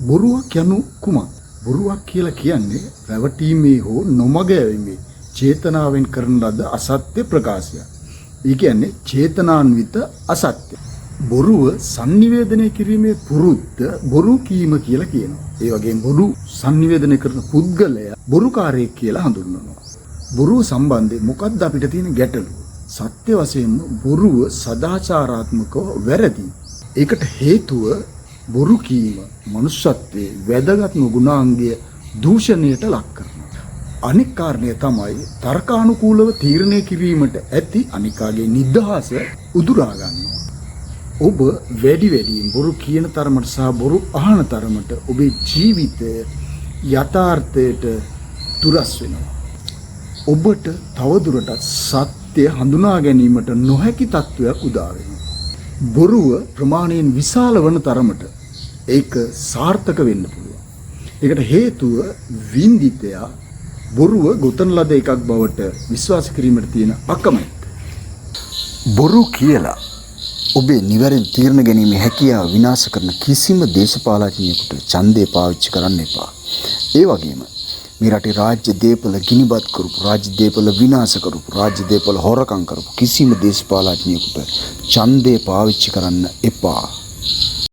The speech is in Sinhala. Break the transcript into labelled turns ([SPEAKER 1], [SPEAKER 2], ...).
[SPEAKER 1] බොරුවක් යනු කුමක්? බොරුවක් කියලා කියන්නේ රැවටීමේ හෝ නොමග යැවීමේ චේතනාවෙන් කරන ලද අසත්‍ය ප්‍රකාශයක්. ඒ කියන්නේ චේතනාන්විත අසත්‍ය. බොරුව sannivedanaya කිරීමේ පුරුද්ද බොරු කීම කියලා කියනවා. ඒ වගේම බොරු sannivedanaya කරන පුද්ගලයා බොරුකාරයෙක් කියලා හඳුන්වනවා. බොරුව සම්බන්ධයෙන් මොකක්ද අපිට තියෙන ගැටලුව? සත්‍ය වශයෙන්ම බොරුව සදාචාරාත්මකව වැරදි. ඒකට හේතුව බොරු කීම මනුෂ්‍යත්වයේ වැදගත්ම ගුණාංගය දූෂණයට ලක් කරනවා. අනික් කාරණය තමයි තර්කානුකූලව තීරණය කිරීමට ඇති අනිකාගේ නිදහස උදුරා ගන්නවා. ඔබ වැඩියෙන් බොරු කියන තරමට සහ බොරු අහන තරමට ඔබේ ජීවිතය යථාර්ථයට දුරස් වෙනවා. ඔබට තවදුරටත් සත්‍ය හඳුනා ගැනීමට නොහැකි තත්ත්වයක් උදා වෙනවා. බොරුව ප්‍රමාණයෙන් විශාල වන තරමට ඒක සාර්ථක වෙන්න පුළුවන්. ඒකට හේතුව වින්දිතයා බොරුව ගොතන ලද එකක් බවට විශ්වාස කිරීමට තියෙන අකමැත්ත. බොරු කියලා ඔබේ නිවැරදි තීරණ ගැනීමේ හැකියාව විනාශ කරන කිසිම දේශපාලඥයෙකුට ඡන්දය පාවිච්චි කරන්න එපා. ඒ වගේම මේ රටේ රාජ්‍ය දේපල ගිනිබත් කරපු, රාජ්‍ය දේපල විනාශ කරපු, රාජ්‍ය දේපල හොරකම් කරපු කිසිම දේශපාලඥයෙකුට ඡන්දය පාවිච්චි කරන්න එපා.